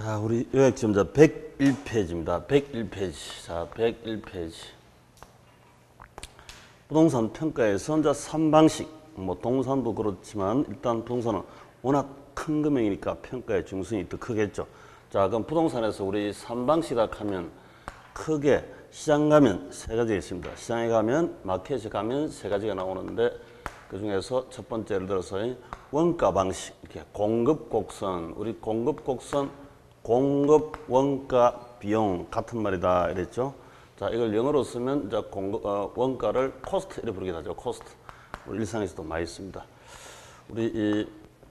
자, 우리 요약지문자 101페이지입니다. 101페이지. 자, 101페이지. 부동산 평가에서 이제 3방식, 뭐 동산도 그렇지만 일단 부동산은 워낙 큰 금액이니까 평가의 중심이 더 크겠죠. 자, 그럼 부동산에서 우리 3방식이라 하면 크게 시장 가면 세 가지가 있습니다. 시장에 가면, 마켓에 가면 세 가지가 나오는데 그 중에서 첫 번째 예를 들어서 원가 방식, 이렇게 공급 곡선, 우리 공급 곡선, 공급 원가 비용 같은 말이다 이랬죠. 자, 이걸 영어로 쓰면 이제 원가를 코스트 이렇게 부르기도 하죠. 코스트. 우리 일상에서도 많이 씁니다. 우리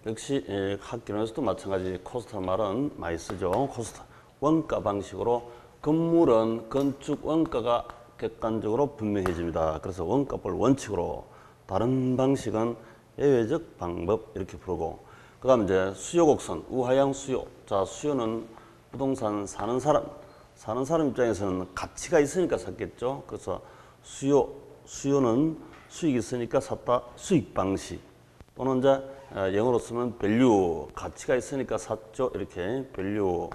역시 학교에서도 마찬가지 코스트라는 말은 많이 쓰죠. 코스트. 원가 방식으로 건물은 건축 원가가 객관적으로 분명해집니다. 그래서 원가를 원칙으로, 다른 방식은 예외적 방법 이렇게 부르고, 그 다음에 이제 수요 곡선, 우하향 수요. 자, 수요는 부동산 사는 사람 입장에서는 가치가 있으니까 샀겠죠. 그래서 수요는 수익이 있으니까 샀다. 수익 방식. 또는 이제 영어로 쓰면 밸류, 가치가 있으니까 샀죠. 이렇게 밸류.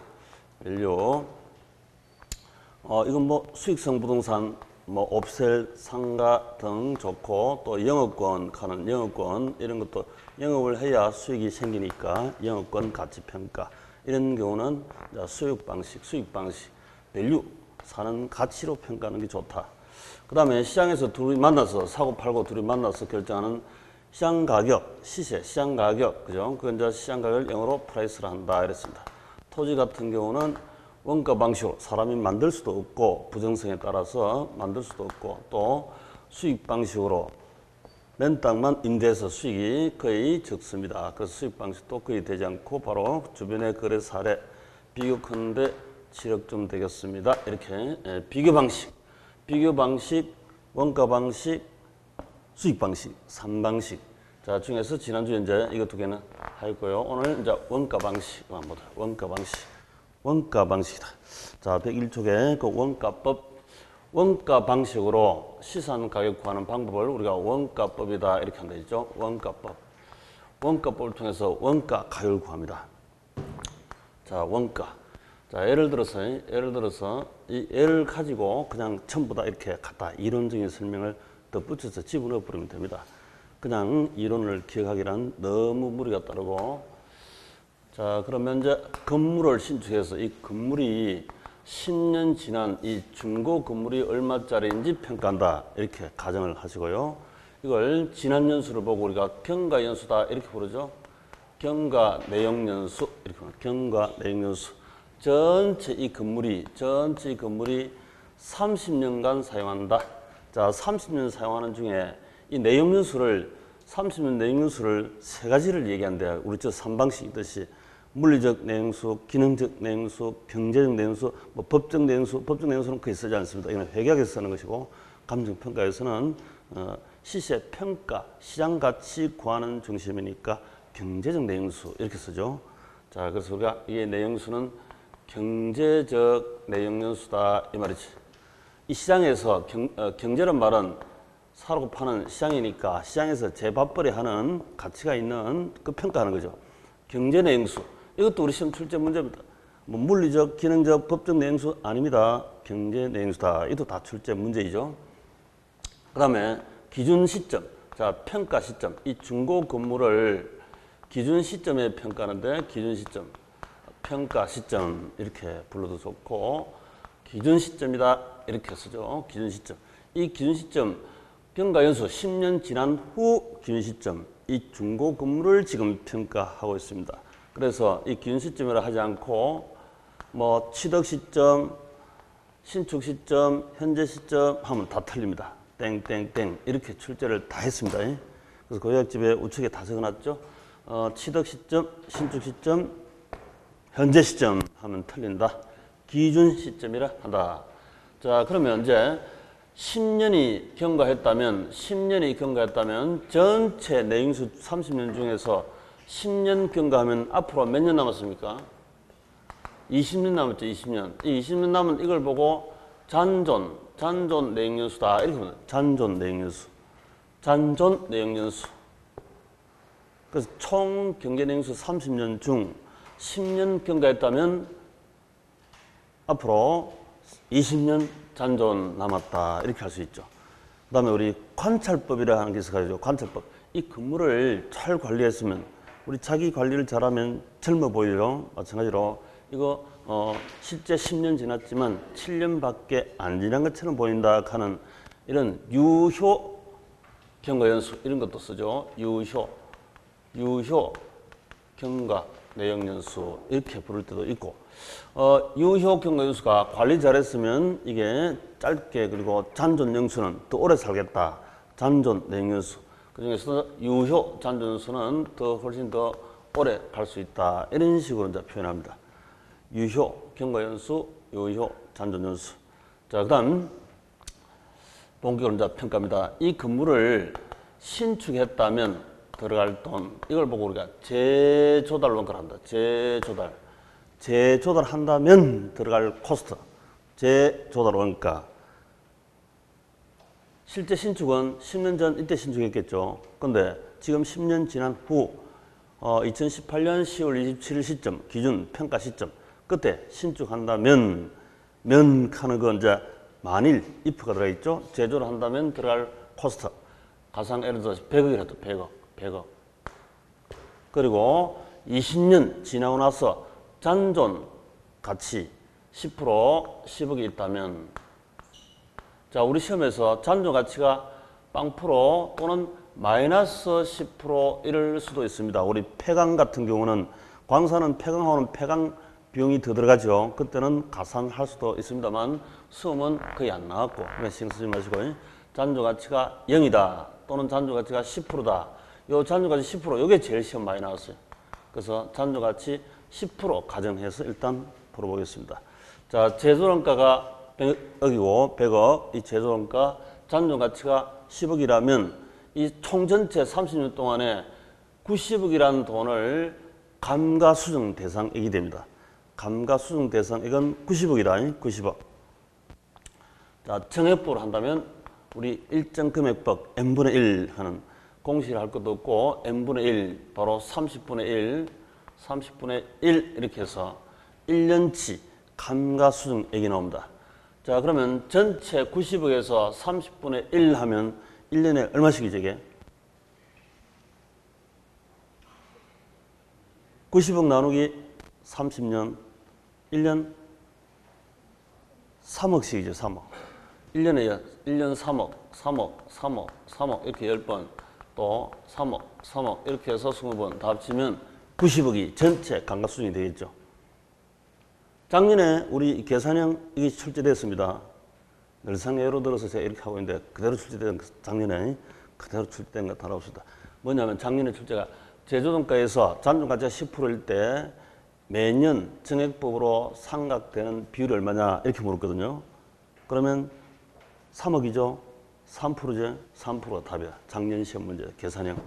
이건 뭐 수익성 부동산, 뭐 옵셀, 상가 등 좋고, 또 영업권 가는 영업권 이런 것도 영업을 해야 수익이 생기니까 영업권 가치 평가. 이런 경우는 수익 방식, 밸류, 사는 가치로 평가하는 게 좋다. 그 다음에 시장에서 둘이 만나서, 사고 팔고 둘이 만나서 결정하는 시장 가격, 시세, 시장 가격, 그죠? 그건 이제 시장 가격을 영어로 프라이스를 한다 이랬습니다. 토지 같은 경우는 원가 방식으로 사람이 만들 수도 없고, 부정성에 따라서 만들 수도 없고, 또 수익 방식으로 맨 땅만 임대해서 수익이 거의 적습니다. 그래서 수익 방식도 거의 되지 않고 바로 주변의 거래 사례 비교 큰데 7억쯤 되겠습니다. 이렇게 비교 방식, 원가 방식, 수익 방식, 3방식. 자, 중에서 지난주에 이제 이거 두 개는 하였고요. 오늘 이제 원가 방식 한번 보자. 원가 방식이다. 자, 101쪽에 그 원가법, 원가 방식으로 시산 가격 구하는 방법을 우리가 원가법이다 이렇게 한다 했죠. 원가법을 통해서 원가 가격을 구합니다. 자, 원가. 자, 예를 들어서 이 예를 가지고 그냥 전부 다 이렇게 갖다 이론적인 설명을 덧붙여서 집어넣어 버리면 됩니다. 그냥 이론을 기억하기란 너무 무리가 따르고. 자, 그러면 이제 건물을 신축해서 이 건물이 10년 지난 이 중고 건물이 얼마짜리인지 평가한다 이렇게 가정을 하시고요. 이걸 지난 연수를 보고 우리가 경과 연수다 이렇게 부르죠. 경과 내용 연수 이렇게 부르죠. 경과 내용 연수. 전체 이 건물이 30년간 사용한다. 자, 30년 사용하는 중에 이 내용 연수를 30년 내용 연수를 세 가지를 얘기한대요. 우리 저 3방식 있듯이 물리적 내용수, 기능적 내용수, 경제적 내용수, 뭐 법적 내용수. 법적 내용수는 거의 쓰지 않습니다. 이건 회계학에서 쓰는 것이고, 감정평가에서는 시세 평가, 시장 가치 구하는 중심이니까 경제적 내용수 이렇게 쓰죠. 자, 그래서 우리가 이 내용수는 경제적 내용연수다 이 말이지. 이 시장에서 경제란 말은 사고 파는 시장이니까 시장에서 재밥벌이 하는 가치가 있는 그 평가하는 거죠. 경제 내용수. 이것도 우리 시험 출제 문제입니다. 뭐 물리적, 기능적, 법적 내용수 아닙니다. 경제 내용수다. 이것도 다 출제 문제이죠. 그 다음에 기준 시점. 자, 평가 시점. 이 중고 건물을 기준 시점에 평가하는데 기준 시점, 평가 시점 이렇게 불러도 좋고, 기준 시점이다 이렇게 쓰죠. 기준 시점. 이 기준 시점 평가 연수 10년 지난 후 기준 시점, 이 중고 건물을 지금 평가하고 있습니다. 그래서 이 기준 시점이라 하지 않고 뭐 취득 시점, 신축 시점, 현재 시점 하면 다 틀립니다. 땡땡땡 이렇게 출제를 다 했습니다. 그래서 고약집에 우측에 다 적어놨죠. 취득 시점, 신축 시점, 현재 시점 하면 틀린다. 기준 시점이라 한다. 자, 그러면 이제 10년이 경과했다면 전체 내용수 30년 중에서 10년 경과하면 앞으로 몇 년 남았습니까? 20년 남았죠. 20년. 이 20년 남은 이걸 보고 잔존 내용연수다 이렇게 합니다. 잔존 내용연수. 그래서 총 경제 내용수 30년 중 10년 경과했다면 앞으로 20년 잔존 남았다 이렇게 할 수 있죠. 그 다음에 우리 관찰법이라 하는 게 있어가지고 관찰법. 이 건물을 잘 관리했으면 우리 자기 관리를 잘하면 젊어 보이죠. 마찬가지로 이거 실제 10년 지났지만 7년밖에 안 지난 것처럼 보인다 하는 이런 유효 경과연수 이런 것도 쓰죠. 유효 경과 내역연수 이렇게 부를 때도 있고 유효 경과연수가 관리 잘했으면 이게 짧게 그리고 잔존연수는 더 오래 살겠다. 잔존 내역연수 그중에서 유효 잔존연수는 더 훨씬 더 오래 갈 수 있다. 이런 식으로 이제 표현합니다. 유효 경과연수, 유효 잔존연수. 자, 그다음 본격으로 이제 평가입니다. 이 건물을 신축했다면 들어갈 돈 이걸 보고 우리가 재조달 원가를 한다. 재조달 한다면 들어갈 코스트 재조달 원가. 실제 신축은 10년 전 이때 신축했겠죠. 근데 지금 10년 지난 후 2018년 10월 27일 시점 기준 평가 시점 그때 신축한다면 면 하는 건 이제 만일 if가 들어가 있죠. 재조를 한다면 들어갈 코스트 가상 예를 들어서 100억이라도 100억. 그리고 20년 지나고 나서 잔존 가치 10% 10억이 있다면 자, 우리 시험에서 잔존 가치가 0% 또는 마이너스 10% 이럴 수도 있습니다. 우리 폐강 같은 경우는 광산은 폐강하고는 폐강 비용이 더 들어가죠. 그때는 가산할 수도 있습니다만 수험은 거의 안 나왔고 그러니까 신경 쓰지 마시고 잔존 가치가 0이다 또는 잔존 가치가 10%다. 요 잔존 가치 10% 이게 제일 시험 많이 나왔어요. 그래서 잔존 가치 10% 가정해서 일단 풀어보겠습니다. 자, 재조원가가 100억이고 100억 이 재조원가 잔존 가치가 10억이라면 이 총 전체 30년 동안에 90억이라는 돈을 감가수정 대상액이 됩니다. 감가수정 대상액은 90억이다. 90억. 자, 청약법으로 한다면 우리 일정 금액법 n분의 1 하는 공식을 할 것도 없고 n분의 1 바로 30분의 1 이렇게 해서 1년치 감가수정액이 나옵니다. 자, 그러면 전체 90억에서 30분의 1 하면 1년에 얼마씩이죠, 이게? 90억 나누기 30년, 1년 3억씩이죠, 3억. 1년에 1년 3억 이렇게 10번, 또 3억 이렇게 해서 20번 다 합치면 90억이 전체 감가수정이 되겠죠. 작년에 우리 계산형 이게 출제됐습니다. 늘상 예로 들어서 제가 이렇게 하고 있는데 그대로 출제된 작년에 그대로 출제된 거 다뤄봅시다. 뭐냐면 작년에 출제가 제조동가에서 잔존가치가 10%일 때 매년 정액법으로 상각되는 비율이 얼마냐 이렇게 물었거든요. 그러면 3억이죠. 3%죠. 3%가 답이야. 작년 시험 문제 계산형.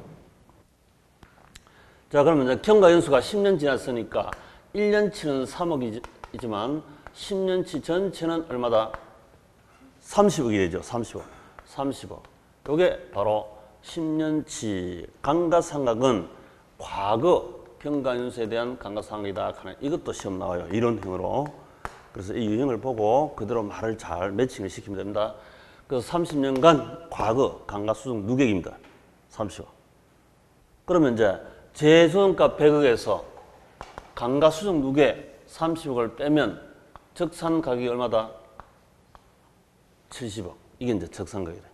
자, 그러면 이제 경과연수가 10년 지났으니까 1년치는 3억이지만 10년치 전체는 얼마다? 30억이 되죠. 30억. 이게 바로 10년치 감가상각은 과거 경과연수에 대한 감가상각이다 하는 이것도 시험 나와요. 이론형으로. 그래서 이 유형을 보고 그대로 말을 잘 매칭을 시키면 됩니다. 그래서 30년간 과거 감가수정 누계입니다. 30억. 그러면 이제 재조정가 100억에서 감가수정 누계 30억을 빼면 적산 가격이 얼마다? 70억. 이게 이제 적산 가격이다.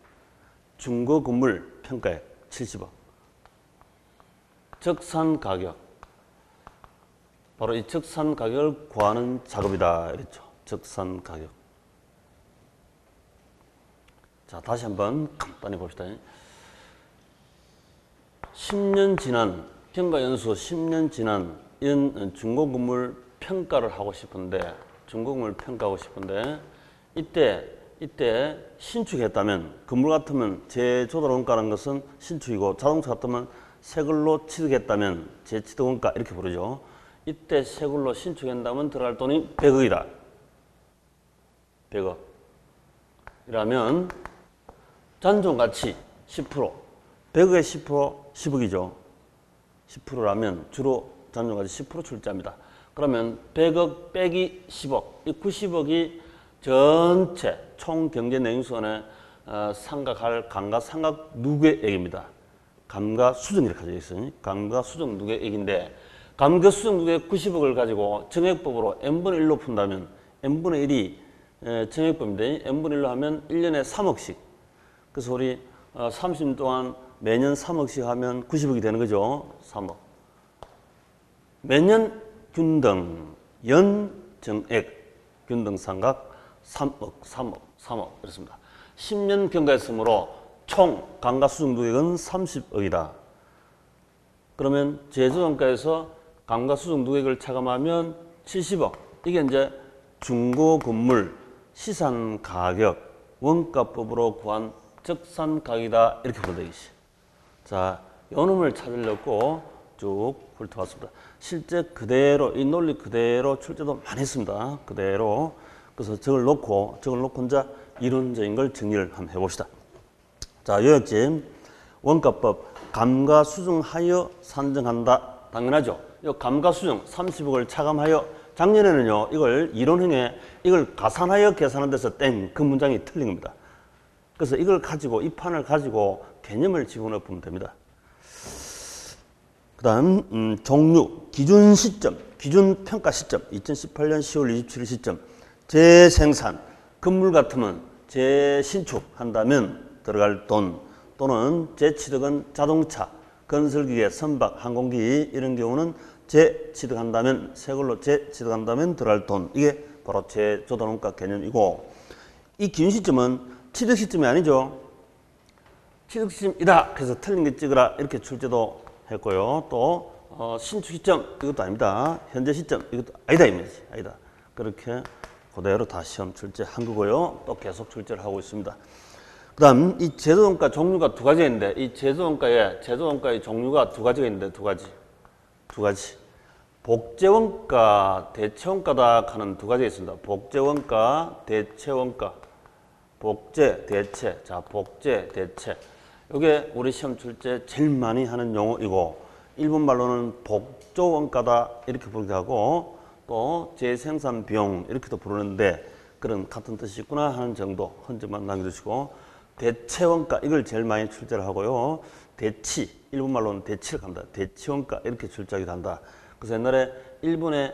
중고 건물 평가액 70억. 적산 가격. 바로 이 적산 가격을 구하는 작업이다. 이랬죠. 적산 가격. 자, 다시 한번 간단히 봅시다. 10년 지난, 경과연수 10년 지난 이런 중고 건물 평가를 하고 싶은데, 이때 신축했다면, 건물 같으면 재조달 원가라는 것은 신축이고, 자동차 같으면 새걸로 취득했다면 재취득 원가 이렇게 부르죠. 이때 새걸로 신축한다면 들어갈 돈이 100억이다. 100억. 이라면 잔존가치 10%. 100억에 10%, 10억이죠. 10%라면 주로 잔존가치 10% 출제합니다. 그러면 100억 빼기 10억, 이 90억이 전체 총 경제 내용수원에 상각할 감가상각 누계액입니다. 감가수정이라고 가지고 있어요. 감가수정 누계액인데 감가수정 누계 90억을 가지고 정액법으로 n분의 1로 푼다면 n분의 1이 정액법인데 n분의 1로 하면 1년에 3억씩. 그래서 우리 30년 동안 매년 3억씩 하면 90억이 되는 거죠. 3억. 매년 균등, 연정액, 균등상각 3억 그렇습니다. 10년 경과했으므로 총 감가수정누계액은 30억이다. 그러면 제조원가에서 감가수정누계액을 차감하면 70억. 이게 이제 중고건물 시산가격 원가법으로 구한 적산가격이다. 이렇게 보면 되겠지. 자, 요 놈을 찾으려고 쭉 훑어봤습니다. 실제 그대로, 이 논리 그대로 출제도 많이 했습니다. 그대로. 그래서 저걸 놓고 혼자 이론적인 걸 정리를 한번 해봅시다. 자, 요약집. 원가법. 감가수정하여 산정한다. 당연하죠. 이 감가수정 30억을 차감하여 작년에는요, 이걸 이론형에 이걸 가산하여 계산한 데서 땡, 그 문장이 틀린 겁니다. 그래서 이걸 가지고, 이 판을 가지고 개념을 집어넣어 보면 됩니다. 그 다음, 종류, 기준 시점, 기준 평가 시점, 2018년 10월 27일 시점, 재생산, 건물 같으면 재신축한다면 들어갈 돈, 또는 재취득은 자동차, 건설기계, 선박, 항공기 이런 경우는 재취득한다면, 새 걸로 재취득한다면 들어갈 돈, 이게 바로 재조달원가 개념이고, 이 기준 시점은 취득 시점이 아니죠. 취득 시점이다. 그래서 틀린 게 찍으라. 이렇게 출제도 했고요. 또 신축 시점 이것도 아닙니다. 현재 시점 이것도 아니다. 이면지 아니다. 그렇게 그대로 다 시험 출제한 거고요. 또 계속 출제를 하고 있습니다. 그다음 이 제조원가 종류가 두 가지가 있는데 이 제조원가의 종류가 두 가지가 있는데 두 가지. 복제원가, 대체원가다 하는 두 가지가 있습니다. 복제원가, 대체원가. 복제, 대체. 자, 복제, 대체. 이게 우리 시험 출제 제일 많이 하는 용어이고 일본 말로는 복조원가다 이렇게 부르기도 하고 또 재생산 비용 이렇게도 부르는데 그런 같은 뜻이 있구나 하는 정도 헌재만 남겨주시고 대체원가 이걸 제일 많이 출제를 하고요. 대치, 일본 말로는 대치를 갑니다. 대치원가 이렇게 출제하기도 한다. 그래서 옛날에 일본에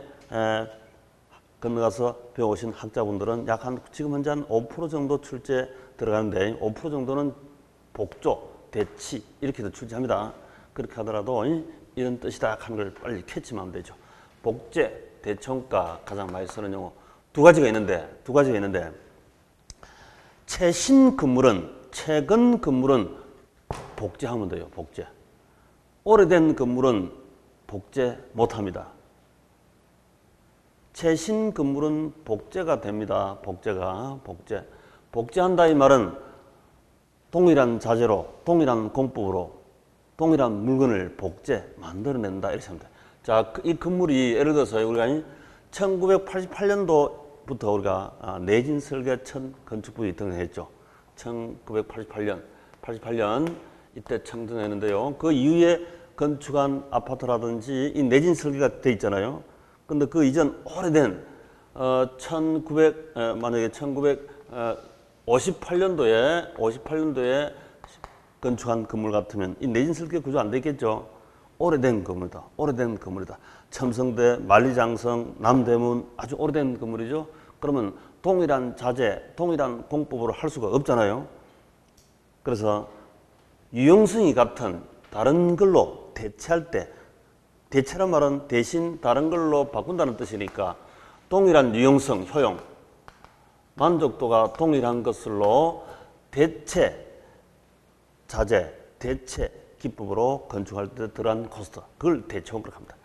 건너가서 배워오신 학자분들은 약 한 지금 현재 한 5% 정도 출제 들어가는데 5% 정도는 복조, 대치 이렇게도 출제합니다. 그렇게 하더라도 이런 뜻이다 하는 걸 빨리 캐치하면 되죠. 복제, 대체원가 가장 많이 쓰는 용어 두 가지가 있는데 최신 건물은 최근 건물은 복제하면 돼요. 복제. 오래된 건물은 복제 못합니다. 최신 건물은 복제가 됩니다. 복제한다 이 말은 동일한 자재로, 동일한 공법으로, 동일한 물건을 만들어낸다 이렇게 합니다. 자, 이 건물이 예를 들어서 우리가 1988년도부터 우리가 내진 설계천 건축부에 등록했죠. 1988년 이때 청등했는데요. 그 이후에 건축한 아파트라든지 이 내진 설계가 돼 있잖아요. 근데 그 이전 오래된 만약에 1958년도에 건축한 건물 같으면 이 내진 설계 구조 안 되겠죠. 오래된 건물이다. 첨성대, 만리장성, 남대문 아주 오래된 건물이죠. 그러면 동일한 자재, 동일한 공법으로 할 수가 없잖아요. 그래서 유용성이 같은 다른 걸로 대체할 때 대체란 말은 대신 다른 걸로 바꾼다는 뜻이니까 동일한 유용성, 효용, 만족도가 동일한 것으로 대체 자재, 대체 기법으로 건축할 때 들어간 코스트, 그걸 대체원가라고 합니다.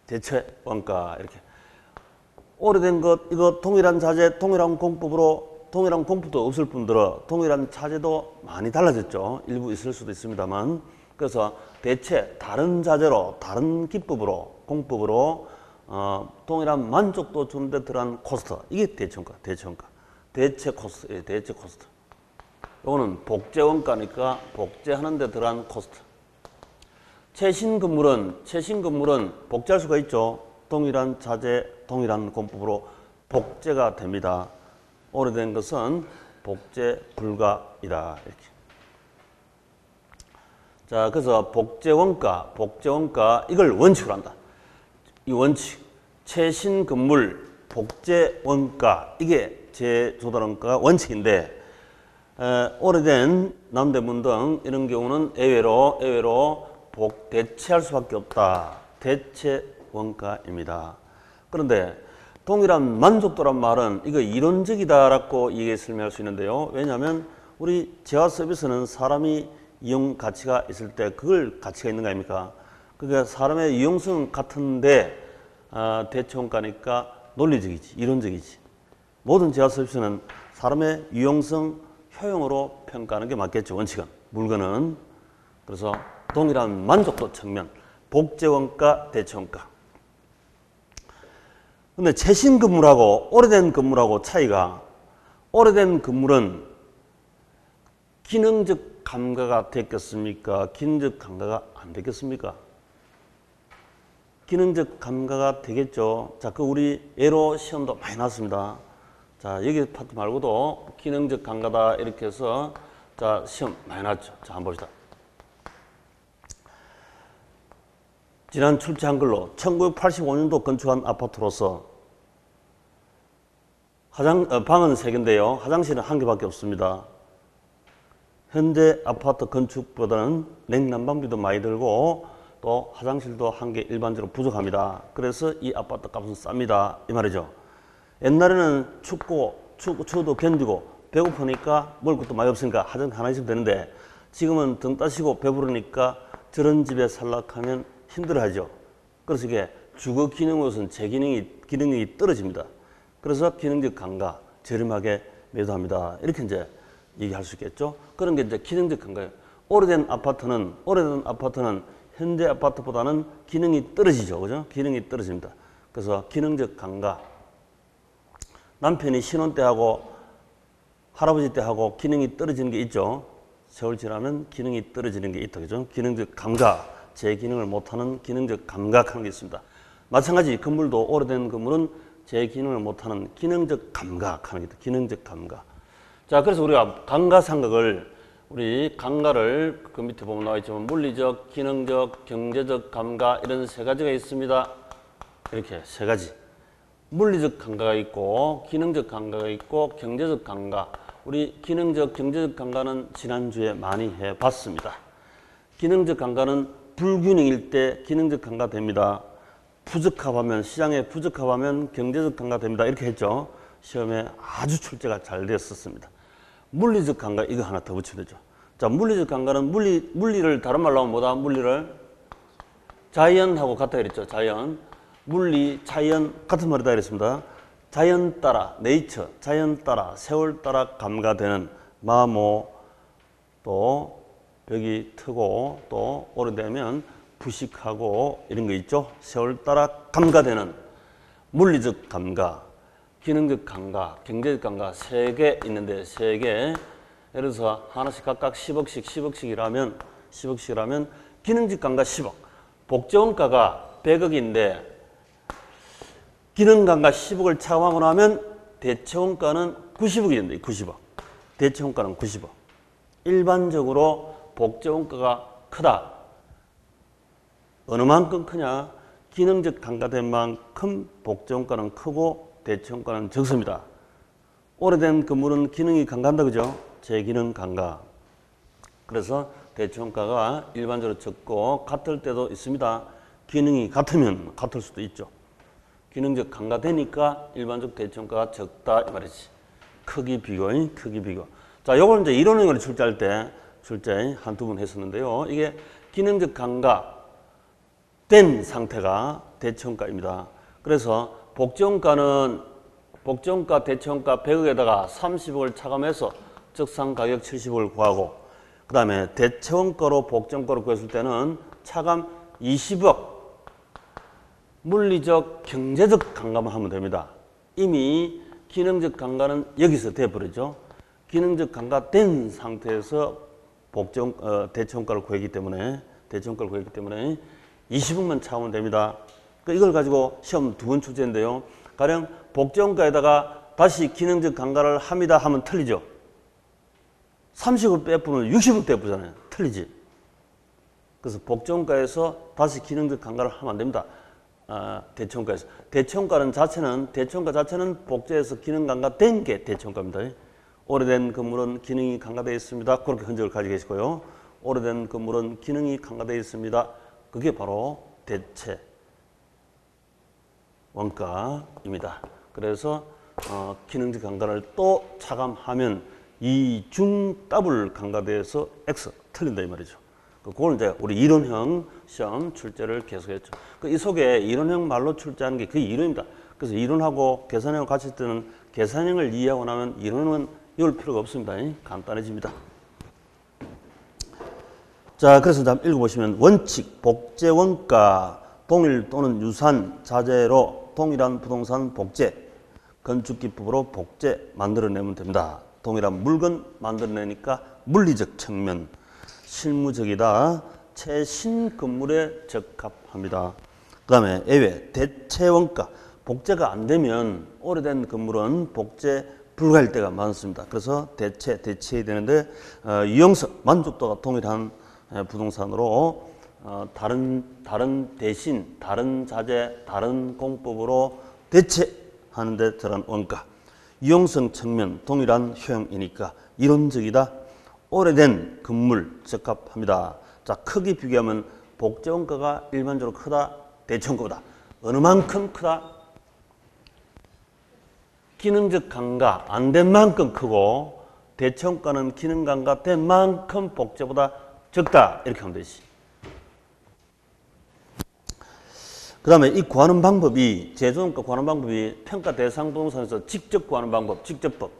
대체원가 이렇게 오래된 것, 이거 동일한 자재, 동일한 공법으로 동일한 공법도 없을 뿐더러 동일한 자재도 많이 달라졌죠. 일부 있을 수도 있습니다만 그래서 대체 다른 자재로 다른 기법으로 공법으로 동일한 만족도 주는데 들어간 코스트 이게 대체원가 대체 코스트 이거는 복제원가니까 복제하는 데 들어간 코스트. 최신 건물은 복제할 수가 있죠. 동일한 자재, 동일한 공법으로 복제가 됩니다. 오래된 것은 복제 불가이다. 이렇게. 자, 그래서 복제 원가 이걸 원칙으로 한다. 이 원칙, 최신 건물 복제 원가 이게 제조달 원가가 원칙인데 오래된 남대문 등 이런 경우는 예외로 대체할 수밖에 없다. 대체 원가입니다. 그런데 동일한 만족도란 말은 이거 이론적이다라고 이게 설명할 수 있는데요. 왜냐하면 우리 재화 서비스는 사람이 이용 가치가 있을 때 그걸 가치가 있는 거 아닙니까? 그러니까 사람의 유용성은 같은데 대체 원가니까 논리적이지, 이론적이지. 모든 재화 서비스는 사람의 유용성, 효용으로 평가하는 게 맞겠죠. 원칙은. 물건은. 그래서 동일한 만족도 측면, 복제 원가, 대체 원가. 근데 최신 건물하고 오래된 건물하고 차이가, 오래된 건물은 기능적 감가가 됐겠습니까? 기능적 감가가 안 됐겠습니까? 기능적 감가가 되겠죠. 자, 그 우리 예로 시험도 많이 나왔습니다. 자, 여기 파트 말고도 기능적 감가다 이렇게 해서 자, 시험 많이 나왔죠. 자, 한번 봅시다. 지난 출제한 걸로 1985년도 건축한 아파트로서 방은 3개인데요. 화장실은 1개밖에 없습니다. 현재 아파트 건축보다는 냉난방비도 많이 들고 또 화장실도 1개 일반적으로 부족합니다. 그래서 이 아파트 값은 쌉니다. 이 말이죠. 옛날에는 추워도 견디고 배고프니까 먹을 것도 많이 없으니까 화장실 하나 있으면 되는데 지금은 등 따시고 배부르니까 저런 집에 살락하면 힘들어하죠. 그래서 이게 주거 기능으로서는 제 기능이 떨어집니다. 그래서 기능적 감가, 저렴하게 매도합니다. 이렇게 이제 얘기할 수 있겠죠. 그런 게 이제 기능적 감가예요. 오래된 아파트는 현재 아파트보다는 기능이 떨어지죠. 그죠? 기능이 떨어집니다. 그래서 기능적 감가. 남편이 신혼 때하고 할아버지 때하고 기능이 떨어지는 게 있죠. 세월 지나면 기능이 떨어지는 게 있다. 그죠? 기능적 감가. 제 기능을 못하는 기능적 감각하는 게 있습니다. 마찬가지 건물도 오래된 건물은 제 기능을 못하는 기능적 감각하는 게 있다. 기능적 감각. 자, 그래서 우리가 감가상각을 우리 감가를 그 밑에 보면 나와 있지만 물리적, 기능적, 경제적 감가 이런 3가지가 있습니다. 이렇게 3가지. 물리적 감가가 있고 기능적 감가가 있고 경제적 감가. 우리 기능적, 경제적 감가는 지난주에 많이 해봤습니다. 기능적 감가는 불균형일 때 기능적 감가 됩니다. 부적합하면, 시장에 부적합하면 경제적 감가 됩니다. 이렇게 했죠. 시험에 아주 출제가 잘 됐었습니다. 물리적 감가 이거 하나 더 붙이면 되죠. 자, 물리적 감가는 물리를 다른 말로 하면 뭐다? 물리를 자연하고 같다 그랬죠. 자연. 물리, 자연 같은 말이다 그랬습니다. 자연 따라, 네이처, 자연 따라, 세월 따라 감가되는 마모, 또 벽이 트고 또 오래되면 부식하고 이런 거 있죠. 세월 따라 감가되는 물리적 감가, 기능적 감가, 경제적 감가 3개 있는데 3개. 예를 들어서 하나씩 각각 10억씩이라면 기능적 감가 10억, 복제원가가 100억인데 기능감가 10억을 차감하고 나면 대체원가는 90억이 된다. 90억. 대체원가는 90억. 일반적으로 복제원가가 크다. 어느 만큼 크냐? 기능적 감가된 만큼 복제원가는 크고 대체원가는 적습니다. 오래된 건물은 기능이 감가한다. 그죠? 제기능 감가. 그래서 대체원가가 일반적으로 적고 같을 때도 있습니다. 기능이 같으면 같을 수도 있죠. 기능적 감가되니까 일반적 대체원가가 적다 이 말이지. 크기 비교. 자, 요거는 이제 이론형으로 출제할 때 한두 번 했었는데요. 이게 기능적 감가 된 상태가 대체원가입니다. 그래서 복제원가, 대체원가 100억에다가 30억을 차감해서 적상 가격 70억을 구하고 그 다음에 대체원가로 복제원가로 구했을 때는 차감 20억 물리적, 경제적 감가만 하면 됩니다. 이미 기능적 감가는 여기서 돼버리죠. 기능적 감가 된 상태에서 대체원가를 구했기 때문에 20억만 차오면 됩니다. 이걸 가지고 시험 2번 출제인데요. 가령 복제원가에다가 다시 기능적 강가를 합니다 하면 틀리죠. 30을 빼쁘면 60을 빼쁘잖아요. 틀리지. 그래서 복제원가에서 다시 기능적 강가를 하면 안 됩니다. 대체원가에서. 대체원가 자체는 복제해서 기능 강가된 게 대체원가입니다. 오래된 건물은 기능이 강화되어 있습니다. 그렇게 흔적을 가지고 계시고요. 오래된 건물은 기능이 강화되어 있습니다. 그게 바로 대체 원가입니다. 그래서 기능적 강가를 또 차감하면 이중 더블 강가되어서 X 틀린다 이 말이죠. 그걸 이제 우리 이론형 시험 출제를 계속했죠. 이 속에 이론형 말로 출제하는 게 그 이론입니다. 그래서 이론하고 계산형을 같이 했을 때는 계산형을 이해하고 나면 이론은 외울 필요가 없습니다. 간단해집니다. 자, 그래서 한번 읽어보시면 원칙, 복제 원가, 동일 또는 유사한 자재로 동일한 부동산 복제, 건축 기법으로 복제 만들어내면 됩니다. 동일한 물건 만들어내니까 물리적 측면, 실무적이다, 최신 건물에 적합합니다. 그 다음에 예외, 대체 원가, 복제가 안 되면 오래된 건물은 복제 불가할 때가 많습니다. 그래서 대체해야 되는데 유용성, 만족도가 동일한 부동산으로 다른 대신, 다른 자재, 다른 공법으로 대체하는 데 들어간 원가. 유용성 측면, 동일한 효용이니까 이론적이다. 오래된 건물 적합합니다. 자, 크게 비교하면 복제 원가가 일반적으로 크다, 대체 원가보다. 어느 만큼 크다? 기능적 강가 안 된 만큼 크고 대체 원가는 기능 강가 된 만큼 복제보다 적다. 이렇게 하면 되지. 그 다음에 이 구하는 방법이, 제조원가 구하는 방법이 평가 대상 부동산에서 직접 구하는 방법, 직접법.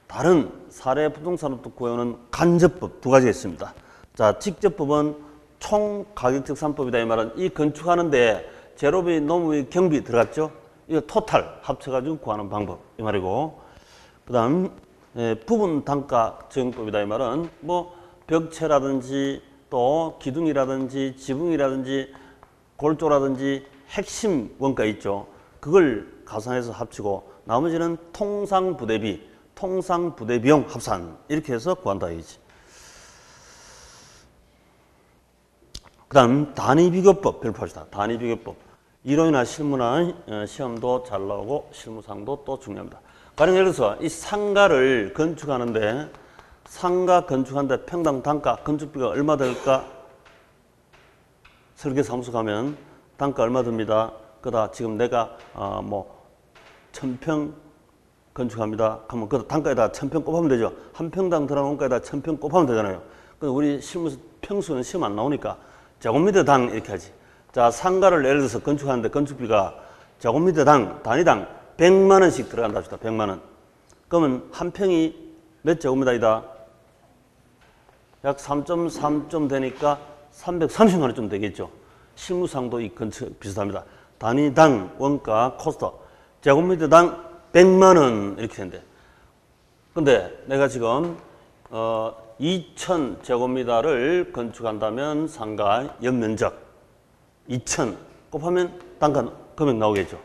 다른 사례 부동산으로부터 구해오는 간접법 두 가지가 있습니다. 자, 직접법은 총 가격적 산법이다. 이 말은 이 건축하는데 재료비, 노무비, 경비 들어갔죠? 이거 토탈 합쳐가지고 구하는 방법 이 말이고, 그 다음 부분 단가 적용법이다. 이 말은 뭐 벽체라든지 또 기둥이라든지 지붕이라든지 골조라든지 핵심 원가 있죠. 그걸 가산해서 합치고 나머지는 통상부대비, 통상부대비용 합산 이렇게 해서 구한다 이거지. 그 다음 단위비교법 별표합시다. 단위비교법. 이론이나 실무나 시험도 잘 나오고 실무상도 또 중요합니다. 가령 예를 들어서 이 상가를 건축하는데 상가 건축하는데 평당 단가 건축비가 얼마 들까? 설계사무소 가면 단가 얼마 듭니다. 그다 지금 내가 뭐 1000평 건축합니다. 그러면 그 단가에다 1000평 곱하면 되죠. 한 평당 들어간 원가에다 1000평 곱하면 되잖아요. 근데 우리 실무 평수는 시험 안 나오니까 제곱미터당 이렇게 하지. 자, 상가를 예를 들어서 건축하는데 건축비가 제곱미터당, 단위당 100만 원씩 들어간다 합시다. 100만 원. 그러면 한 평이 몇 제곱미터이다? 약 3.3점 되니까 330만 원쯤 되겠죠. 실무상도 이 건축 비슷합니다. 단위당 원가 코스트 제곱미터당 100만 원 이렇게 된대. 근데 내가 지금 2000 제곱미터를 건축한다면 상가 연면적 2000 곱하면 단가 금액 나오겠죠.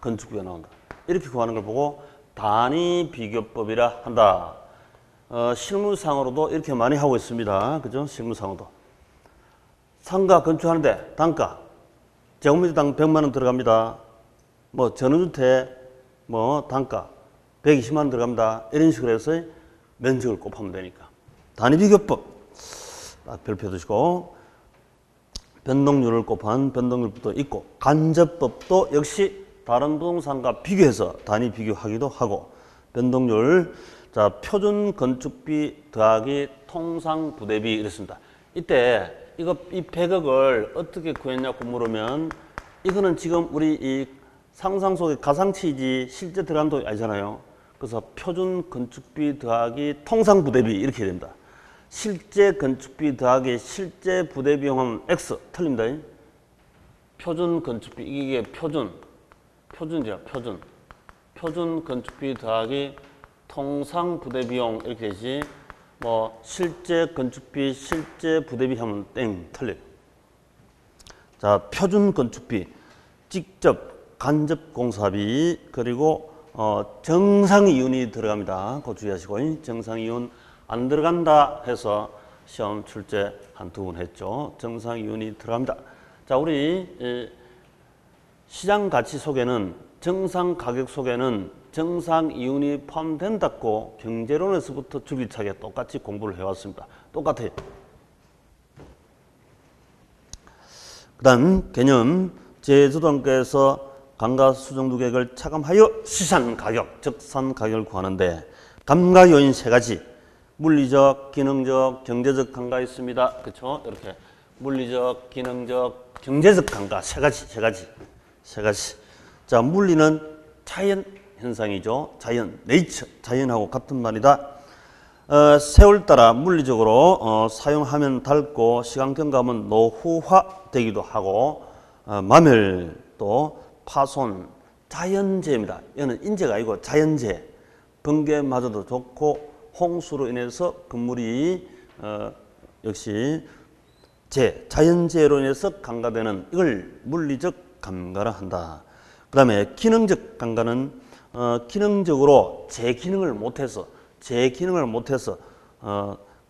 건축비가 나온다. 이렇게 구하는 걸 보고 단위 비교법이라 한다. 실무상으로도 이렇게 많이 하고 있습니다. 그죠? 실무상으로도. 상가 건축하는데 단가 제곱미터당 100만 원 들어갑니다. 뭐 전원주택 뭐 단가 120만 원 들어갑니다. 이런 식으로 해서 면적을 곱하면 되니까. 단위 비교법 딱 별표 두시고 변동률을 곱한 변동률법도 있고 간접법도 역시 다른 부동산과 비교해서 단위 비교하기도 하고 변동률 자 표준 건축비 더하기 통상 부대비 이랬습니다. 이때 이거 이 100억을 어떻게 구했냐고 물으면 이거는 지금 우리 이 상상 속의 가상치이지 실제 들어간 돈이 아니잖아요. 그래서 표준 건축비 더하기 통상 부대비 이렇게 해야 됩니다. 실제 건축비 더하기 실제 부대 비용하면 X 틀립니다. 표준 건축비 이게 표준이죠. 표준 건축비 더하기 통상 부대 비용 이렇게 되지. 뭐 실제 건축비 실제 부대 비 하면 땡 틀려. 자 표준 건축비 직접 간접 공사비 그리고 정상이윤이 들어갑니다. 그거 주의하시고 정상이윤 안 들어간다 해서 시험 출제 한두 번 했죠. 정상이윤이 들어갑니다. 자, 우리 시장 가치 속에는 정상 가격 속에는 정상이윤이 포함된다고 경제론에서부터 줄기차게 똑같이 공부를 해왔습니다. 똑같아요. 그 다음 개념 제주도안과에서 감가 수정두 계획을 차감하여 시산가격, 적산가격을 구하는데 감가 요인 세 가지 물리적, 기능적, 경제적 감가 있습니다. 그렇죠? 이렇게 물리적, 기능적, 경제적 감가 세 가지. 자, 물리는 자연 현상이죠. 자연, 네이처, 자연하고 같은 말이다. 세월 따라 물리적으로 사용하면 닳고 시간 경과하면 노후화되기도 하고 마멸 또 파손, 자연재해입니다. 이거는 인재가 아니고 자연재해. 번개 맞아도 좋고 홍수로 인해서 건물이 역시 자연재해로 인해서 감가되는 이걸 물리적 감가라 한다. 그 다음에 기능적 감가는 기능적으로 제 기능을 못해서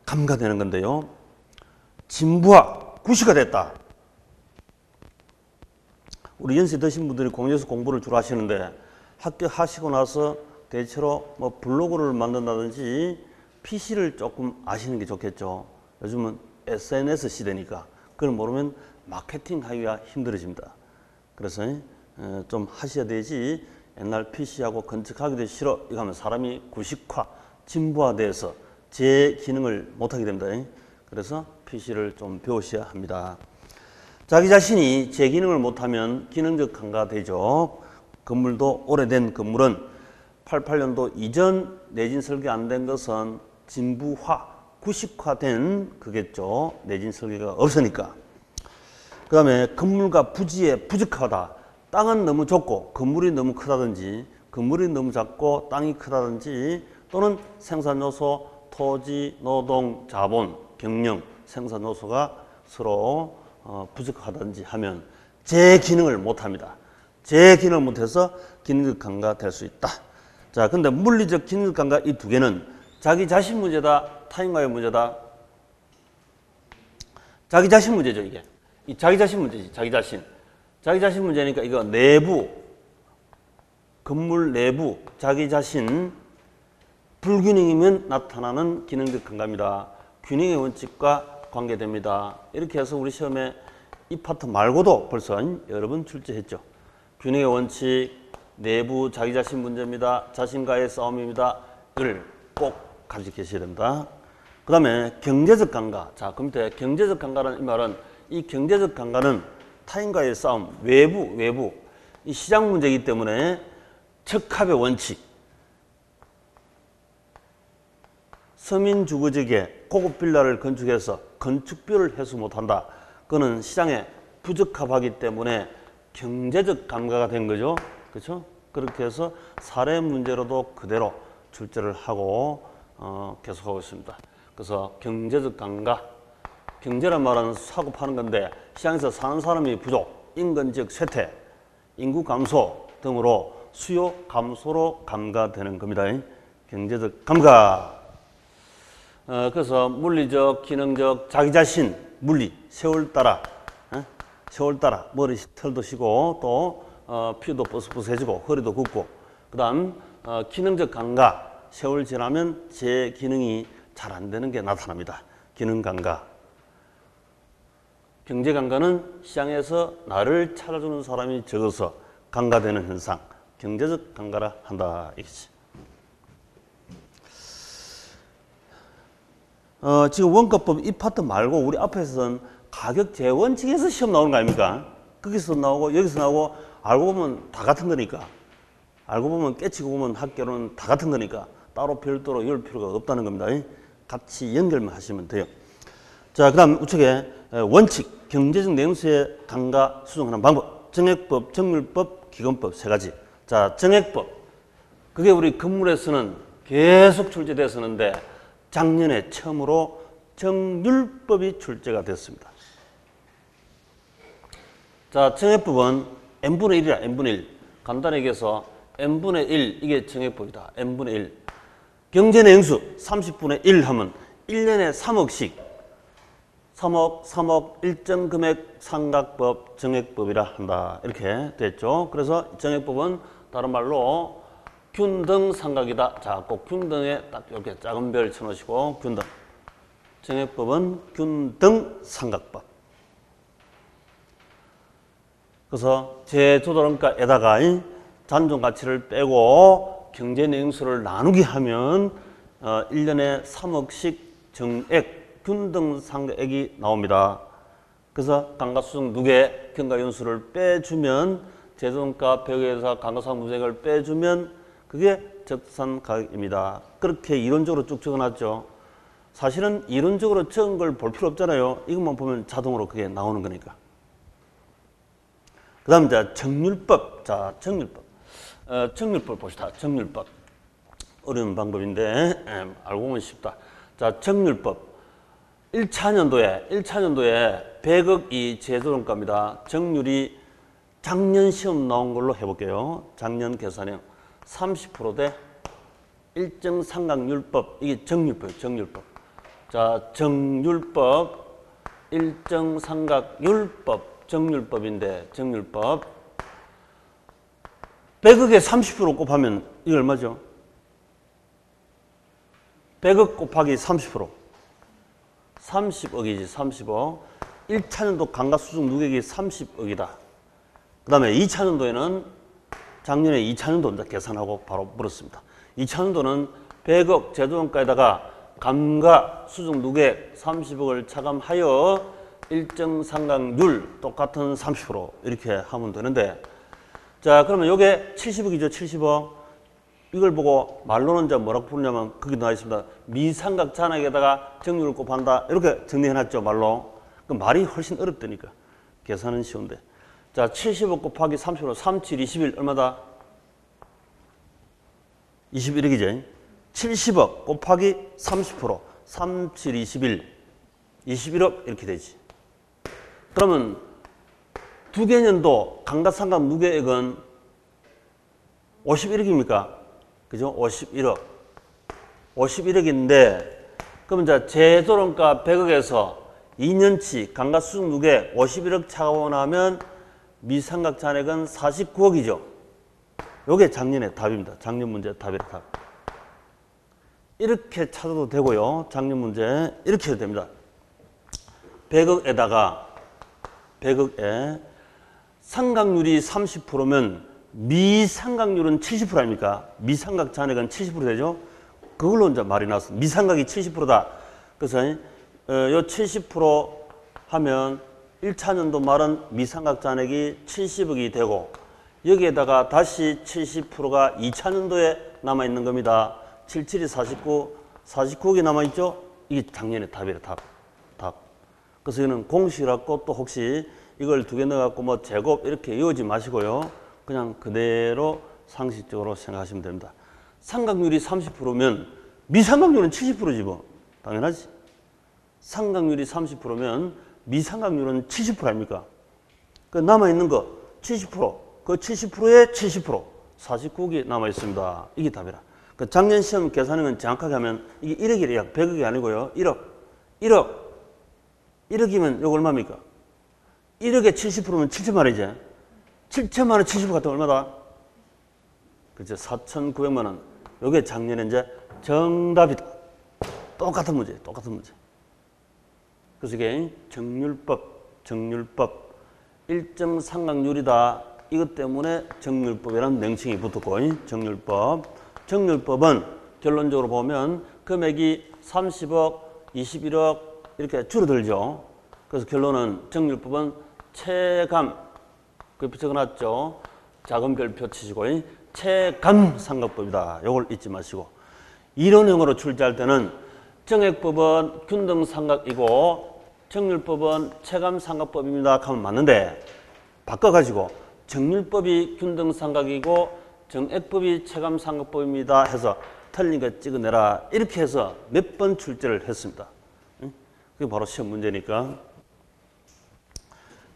감가되는 건데요. 진부화, 구시가 됐다. 우리 연세 드신 분들이 공대에서 공부를 주로 하시는데 합격하시고 나서 대체로 뭐 블로그를 만든다든지 PC를 조금 아시는 게 좋겠죠. 요즘은 SNS 시대니까 그걸 모르면 마케팅 하기가 힘들어집니다. 그래서 좀 하셔야 되지 옛날 PC하고 건축하기도 싫어 이거 하면 사람이 구식화, 진부화돼서 제 기능을 못하게 됩니다. 그래서 PC를 좀 배우셔야 합니다. 자기 자신이 제 기능을 못하면 기능적 감가가 되죠. 건물도 오래된 건물은 88년도 이전 내진 설계 안 된 것은 진부화, 구식화된 그겠죠. 내진 설계가 없으니까. 그 다음에 건물과 부지에 부족하다. 땅은 너무 좁고 건물이 너무 크다든지 건물이 너무 작고 땅이 크다든지 또는 생산요소, 토지, 노동, 자본, 경영, 생산요소가 서로 부족하든지 하면 제 기능을 못합니다. 제 기능을 못해서 기능적 감가 될 수 있다. 자, 근데 물리적 기능적 감가 이 두 개는 자기 자신 문제다, 타인과의 문제다. 자기 자신 문제죠, 이게. 이 자기 자신 문제지, 자기 자신. 자기 자신 문제니까 이거 내부, 건물 내부, 자기 자신 불균형이면 나타나는 기능적 감가입니다. 균형의 원칙과 관계됩니다. 이렇게 해서 우리 시험에 이 파트 말고도 벌써 여러 번 출제했죠. 균형의 원칙, 내부 자기 자신 문제입니다. 자신과의 싸움입니다. 이걸 꼭 가지고 계셔야 됩니다. 그 다음에 경제적 감가. 자, 그 밑에 경제적 감가라는 이 말은 이 경제적 감가는 타인과의 싸움, 외부. 이 시장 문제이기 때문에 척합의 원칙. 서민주거지에 고급 빌라를 건축해서 건축비를 회수 못한다. 그거는 시장에 부적합하기 때문에 경제적 감가가 된 거죠. 그렇죠? 그렇게 해서 사례 문제로도 그대로 출제를 하고 계속하고 있습니다. 그래서 경제적 감가, 경제란 말은 사고 파는 건데 시장에서 사는 사람이 부족, 인근지역 쇠퇴, 인구 감소 등으로 수요 감소로 감가되는 겁니다. 경제적 감가. 그래서 물리적, 기능적, 자기 자신, 물리, 세월 따라 머리 털도 쉬고 또 피도 뽀스뽀스해지고 허리도 굽고 그 다음 기능적 감가, 세월 지나면 제 기능이 잘 안 되는 게 나타납니다. 기능 감가. 경제 감가는 시장에서 나를 찾아주는 사람이 적어서 감가되는 현상, 경제적 감가라 한다 이거지. 지금 원가법 이 파트 말고 우리 앞에서는 가격 재원칙에서 시험 나오는 거 아닙니까? 거기서 나오고 여기서 나오고 알고 보면 다 같은 거니까. 알고 보면 깨치고 보면 학교는 다 같은 거니까 따로 별도로 열 필요가 없다는 겁니다. 같이 연결만 하시면 돼요. 자, 그 다음 우측에 원칙, 경제적 내용수의 감가 수정하는 방법, 정액법, 정률법, 기금법 세 가지. 자, 정액법. 그게 우리 건물에서는 계속 출제됐었는데 작년에 처음으로 정률법이 출제가 됐습니다. 자, 정액법은 n분의 1이라 n분의 1. 간단하게 얘기해서 n분의 1 이게 정액법이다. n분의 1. 경제내용수 30분의 1 하면 1년에 3억씩 3억 일정 금액 상각법 정액법이라 한다. 이렇게 됐죠. 그래서 정액법은 다른 말로 균등 상각이다. 자, 꼭 균등에 딱 이렇게 작은 별 쳐놓으시고 균등. 정액법은 균등 상각법. 그래서 제조도론가에다가 잔존 가치를 빼고 경제내용수를 나누기 하면 1년에 3억씩 정액 균등 상각액이 나옵니다. 그래서 감가수정 누계 경과연수를 빼주면 제조원가 배역에서 감가상각 무색을 빼주면 그게 적산 가격입니다. 그렇게 이론적으로 쭉 적어놨죠. 사실은 이론적으로 적은 걸 볼 필요 없잖아요. 이것만 보면 자동으로 그게 나오는 거니까. 그 다음 이제 정률법. 자, 정률법. 정률법 봅시다. 정률법. 어려운 방법인데 알고 보면 쉽다. 자, 정률법. 1차 년도에 100억이 제조원가입니다. 정률이 작년 시험 나온 걸로 해볼게요. 작년 계산형 30% 대 일정 상각률법. 이게 정률법이에요. 정률법. 자, 정률법, 일정 상각률법, 정률법인데 정률법 100억에 30% 곱하면 이게 얼마죠? 100억 곱하기 30%. 30억이지, 30억. 1차년도 감가수중 누계액이 30억이다. 그 다음에 2차년도에는 작년에 2차년도 이제 계산하고 바로 물었습니다. 2차년도는 100억 제조원가에다가 감가수중 누계액 30억을 차감하여 일정 상각률 똑같은 30% 이렇게 하면 되는데, 자, 그러면 요게 70억이죠, 70억. 이걸 보고 말로는 이제 뭐라고 부르냐면 거기 나와 있습니다. 미상각 잔액에다가 정률을 곱한다. 이렇게 정리해놨죠, 말로. 그 말이 훨씬 어렵다니까. 계산은 쉬운데. 자, 70억 곱하기 30%, 37, 21 얼마다? 21억이죠. 70억 곱하기 30%, 37, 21, 21억 이렇게 되지. 그러면 두 개년도 감가상각 누계액은 51억입니까? 그죠? 51억. 51억인데, 그럼 이제 제조론가 100억에서 2년치 감가수중 누계 51억 차고 나면 미상각 잔액은 49억이죠. 요게 작년의 답입니다. 작년 문제 답이라 답. 이렇게 찾아도 되고요. 작년 문제 이렇게 해도 됩니다. 100억에다가 100억에 상각률이 30%면 미상각률은 70% 아닙니까? 미상각 잔액은 70% 되죠? 그걸로 이제 말이 나왔습니다. 미상각이 70%다. 그래서 요 70% 하면 1차년도 말은 미상각 잔액이 70억이 되고 여기에다가 다시 70%가 2차년도에 남아있는 겁니다. 77이 49, 49억이 남아있죠? 이게 작년의 답이에요. 답. 그래서 이거는 공식이라고 또 혹시 이걸 두 개 넣어갖고 뭐 제곱 이렇게 이어지 마시고요. 그냥 그대로 상식적으로 생각하시면 됩니다. 상각률이 30%면 미상각률은 70%지 뭐. 당연하지. 상각률이 30%면 미상각률은 70% 아닙니까? 그 남아있는 거 70%. 그 70%에 70%. 49억이 남아있습니다. 이게 답이라. 그 작년 시험 계산은 정확하게 하면 이게 1억이래요. 100억이 아니고요. 1억. 1억이면 이거 얼마입니까? 1억에 70%면 7천만 원이지. 7천만 원 70% 같으면 얼마다? 그죠? 4,900만 원. 이게 작년에 이제 정답이다. 똑같은 문제. 그래서 이게 정률법. 일정 상각률이다. 이것 때문에 정률법이라는 명칭이 붙었고, 정률법은 결론적으로 보면 금액이 30억, 21억 이렇게 줄어들죠. 그래서 결론은 정률법은 체감, 그 적어놨죠. 작은 별표 치시고 체감 상각법이다. 이걸 잊지 마시고, 이론형으로 출제할 때는 정액법은 균등 상각이고 정률법은 체감 상각법입니다 하면 맞는데, 바꿔가지고 정률법이 균등 상각이고 정액법이 체감 상각법입니다 해서 틀린 거 찍어내라. 이렇게 해서 몇 번 출제를 했습니다. 그게 바로 시험 문제니까.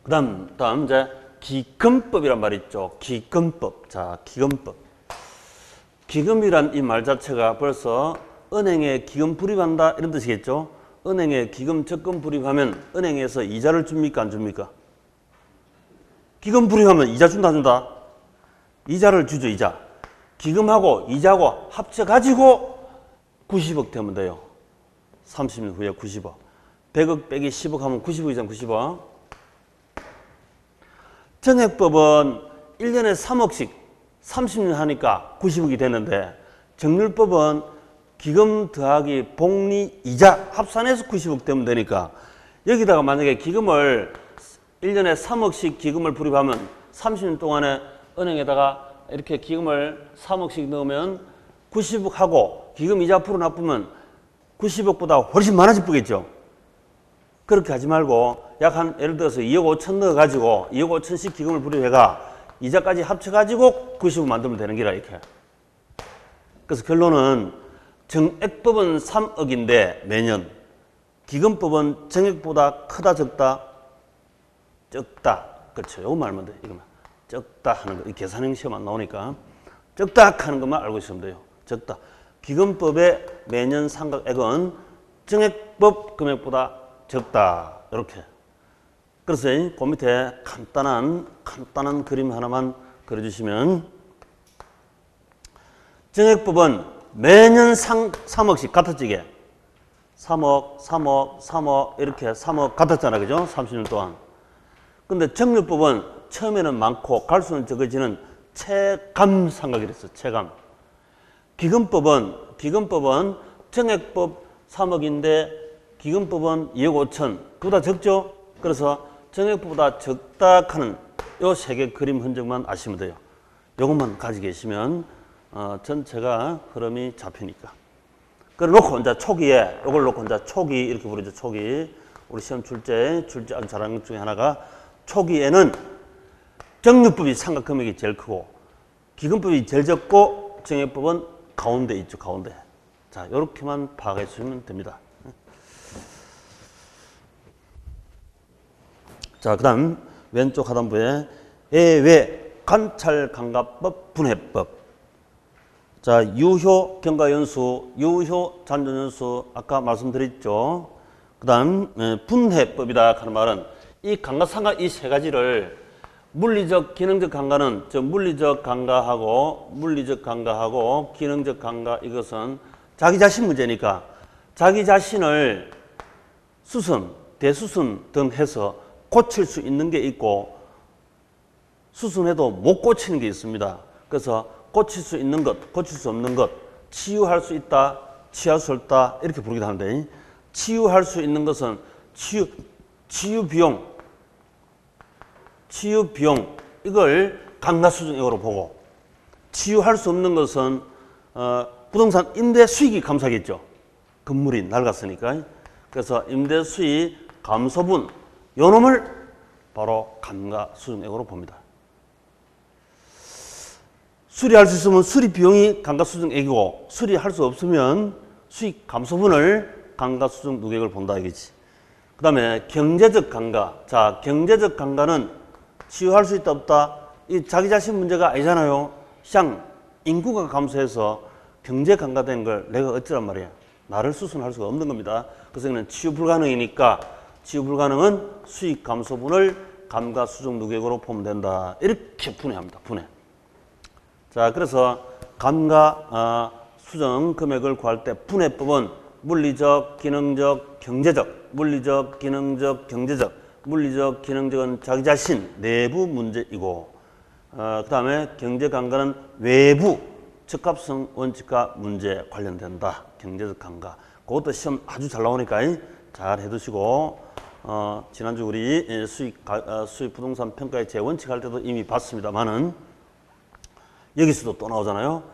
다음 이제 기금법이란 말이 있죠. 기금법. 자, 기금법. 기금이란 이 말 자체가 벌써 은행에 기금 불입한다 이런 뜻이겠죠. 은행에 기금 적금 불입하면 은행에서 이자를 줍니까 안 줍니까? 기금 불입하면 이자 준다 안 준다? 이자를 주죠. 이자. 기금하고 이자하고 합쳐가지고 90억 되면 돼요. 30년 후에 90억. 100억 빼기 10억 하면 90억이잖아. 90억. 정액법은 1년에 3억씩 30년 하니까 90억이 되는데 정률법은 기금 더하기 복리 이자 합산해서 90억 되면 되니까 여기다가 만약에 기금을 1년에 3억씩 기금을 불입하면 30년 동안에 은행에다가 이렇게 기금을 3억씩 넣으면 90억 하고 기금 이자 풀어납으면 90억보다 훨씬 많아질 뻔겠죠. 그렇게 하지 말고 약 한 예를 들어서 2억 5천 넣어가지고 2억 5천씩 기금을 불입해가 이자까지 합쳐가지고 90억 만들면 되는 기라 이렇게. 그래서 결론은 정액법은 3억인데 매년 기금법은 정액보다 크다 적다? 적다. 그렇죠. 요거 말면 돼. 이거만. 적다 하는 거. 이 계산형 시험 안 나오니까 적다 하는 것만 알고 있으면 돼요. 적다. 기금법의 매년 상각액은 정액법 금액보다 적다. 이렇게. 그래서 그 밑에 간단한 그림 하나만 그려주시면 정액법은 매년 3억씩 같아지게 3억, 3억, 3억 이렇게 3억 같았잖아. 그죠? 30년 동안. 근데 정률법은 처음에는 많고 갈수록 적어지는 체감 상각이랬어. 체감. 기금법은 정액법 3억인데 기금법은 2억 5천. 그보다 적죠? 그래서 정액법보다 적다 하는 요 세 개 그림 흔적만 아시면 돼요. 요것만 가지고 계시면 전체가 흐름이 잡히니까. 그래 놓고 이제 초기에 요걸 놓고 이제 초기 이렇게 부르죠. 초기. 우리 시험 출제 아주 잘하는 것 중에 하나가 초기에는 정률법이 상각 금액이 제일 크고 기금법이 제일 적고 정액법은 가운데 있죠. 가운데. 자, 요렇게만 파악해 주시면 됩니다. 자, 그 다음 왼쪽 하단부에 예외 관찰감가법 분해법. 자, 유효 경과연수, 유효 잔존연수 아까 말씀드렸죠. 그 다음 분해법이다 하는 말은 이 감가상각 이 세 가지를 물리적, 기능적 감가는 물리적 감가하고 기능적 감가 이것은 자기 자신 문제니까 자기 자신을 수선, 대수선 등 해서 고칠 수 있는 게 있고 수선해도 못 고치는 게 있습니다. 그래서 고칠 수 있는 것, 고칠 수 없는 것, 치유할 수 있다, 치유할 수 없다 이렇게 부르기도 하는데 치유할 수 있는 것은 치유 비용 이걸 감가수증액으로 보고 치유할 수 없는 것은 부동산 임대 수익이 감소하겠죠. 건물이 낡았으니까. 그래서 임대 수익 감소분 요 놈을 바로 감가수증액으로 봅니다. 수리할 수 있으면 수리 비용이 감가수증액이고 수리할 수 없으면 수익 감소분을 감가수증 누계액을 본다 이거지. 그 다음에 경제적 감가. 자, 경제적 감가는 치유할 수 있다 없다? 이 자기 자신 문제가 아니잖아요. 그냥 인구가 감소해서 경제 감가된 걸 내가 어쩌란 말이야. 나를 수순할 수가 없는 겁니다. 그래서 이는 치유 불가능이니까 치유 불가능은 수익 감소분을 감가수증 누계액으로 보면 된다. 이렇게 분해합니다. 분해. 자, 그래서 감가 수정 금액을 구할 때 분해법은 물리적, 기능적, 경제적, 물리적, 기능적, 경제적, 물리적, 기능적은 자기 자신 내부 문제이고 그 다음에 경제 감가는 외부 적합성 원칙과 문제 관련된다. 경제적 감가. 그것도 시험 아주 잘 나오니까 잘 해두시고 지난주 우리 수익 부동산 평가의 재원칙 할 때도 이미 봤습니다만은 여기서도 또 나오잖아요.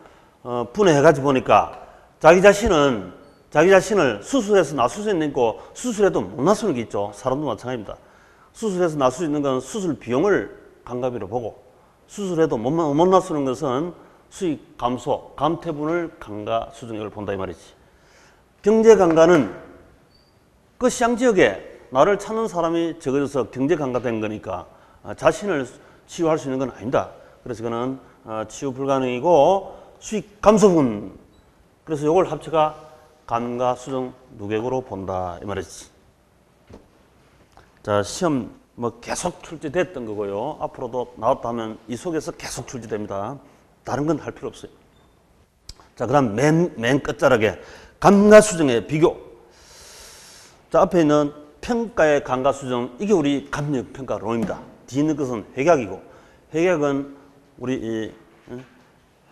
분해해가지고 보니까 자기 자신을 수술해서 나술 수 있는 거 수술해도 못 나수는 게 있죠. 사람도 마찬가지입니다. 수술해서 나술 수 있는 건 수술 비용을 감가비로 보고 수술해도 못 나수는 것은 수익 감소, 감퇴분을 감가수증액을 본다 이 말이지. 경제 감가는 그 시장 지역에 나를 찾는 사람이 적어져서 경제 감가된 거니까 자신을 치유할 수 있는 건 아닙니다. 그래서 이거는 치유 불가능이고 수익 감소분. 그래서 이걸 합쳐가 감가수정 누계고로 본다 이 말이지. 자, 시험 뭐 계속 출제됐던 거고요. 앞으로도 나왔다 하면 이 속에서 계속 출제됩니다. 다른 건 할 필요 없어요. 자, 그다음 맨 끝자락에 감가수정의 비교. 자, 앞에 있는 평가의 감가수정, 이게 우리 감력평가론입니다. 뒤에 있는 것은 회계학이고, 회계학은 우리 이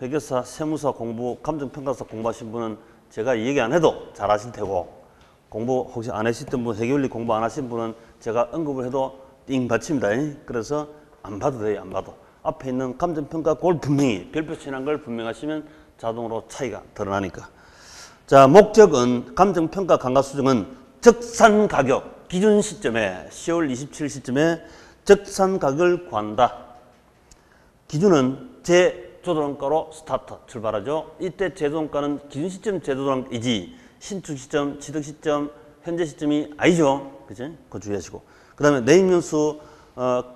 회계사, 세무사 공부, 감정평가사 공부하신 분은 제가 얘기 안 해도 잘 아실 테고, 공부 혹시 안 하셨던 분, 회계원리 공부 안 하신 분은 제가 언급을 해도 띵 받칩니다. 그래서 안 봐도 돼요, 안 봐도. 앞에 있는 감정평가 그걸 분명히 별표 치는 걸 분명하시면 자동으로 차이가 드러나니까. 자, 목적은 감정평가 감가수정은 적산가격 기준 시점에 10월 27일 시점에 적산가격을 구한다. 기준은 제조정가로 스타트 출발하죠. 이때 제조정가는 기준 시점 제조정이지 신축 시점, 취득 시점, 현재 시점이 아니죠. 그죠? 그거 주의하시고. 그 다음에 내용연수,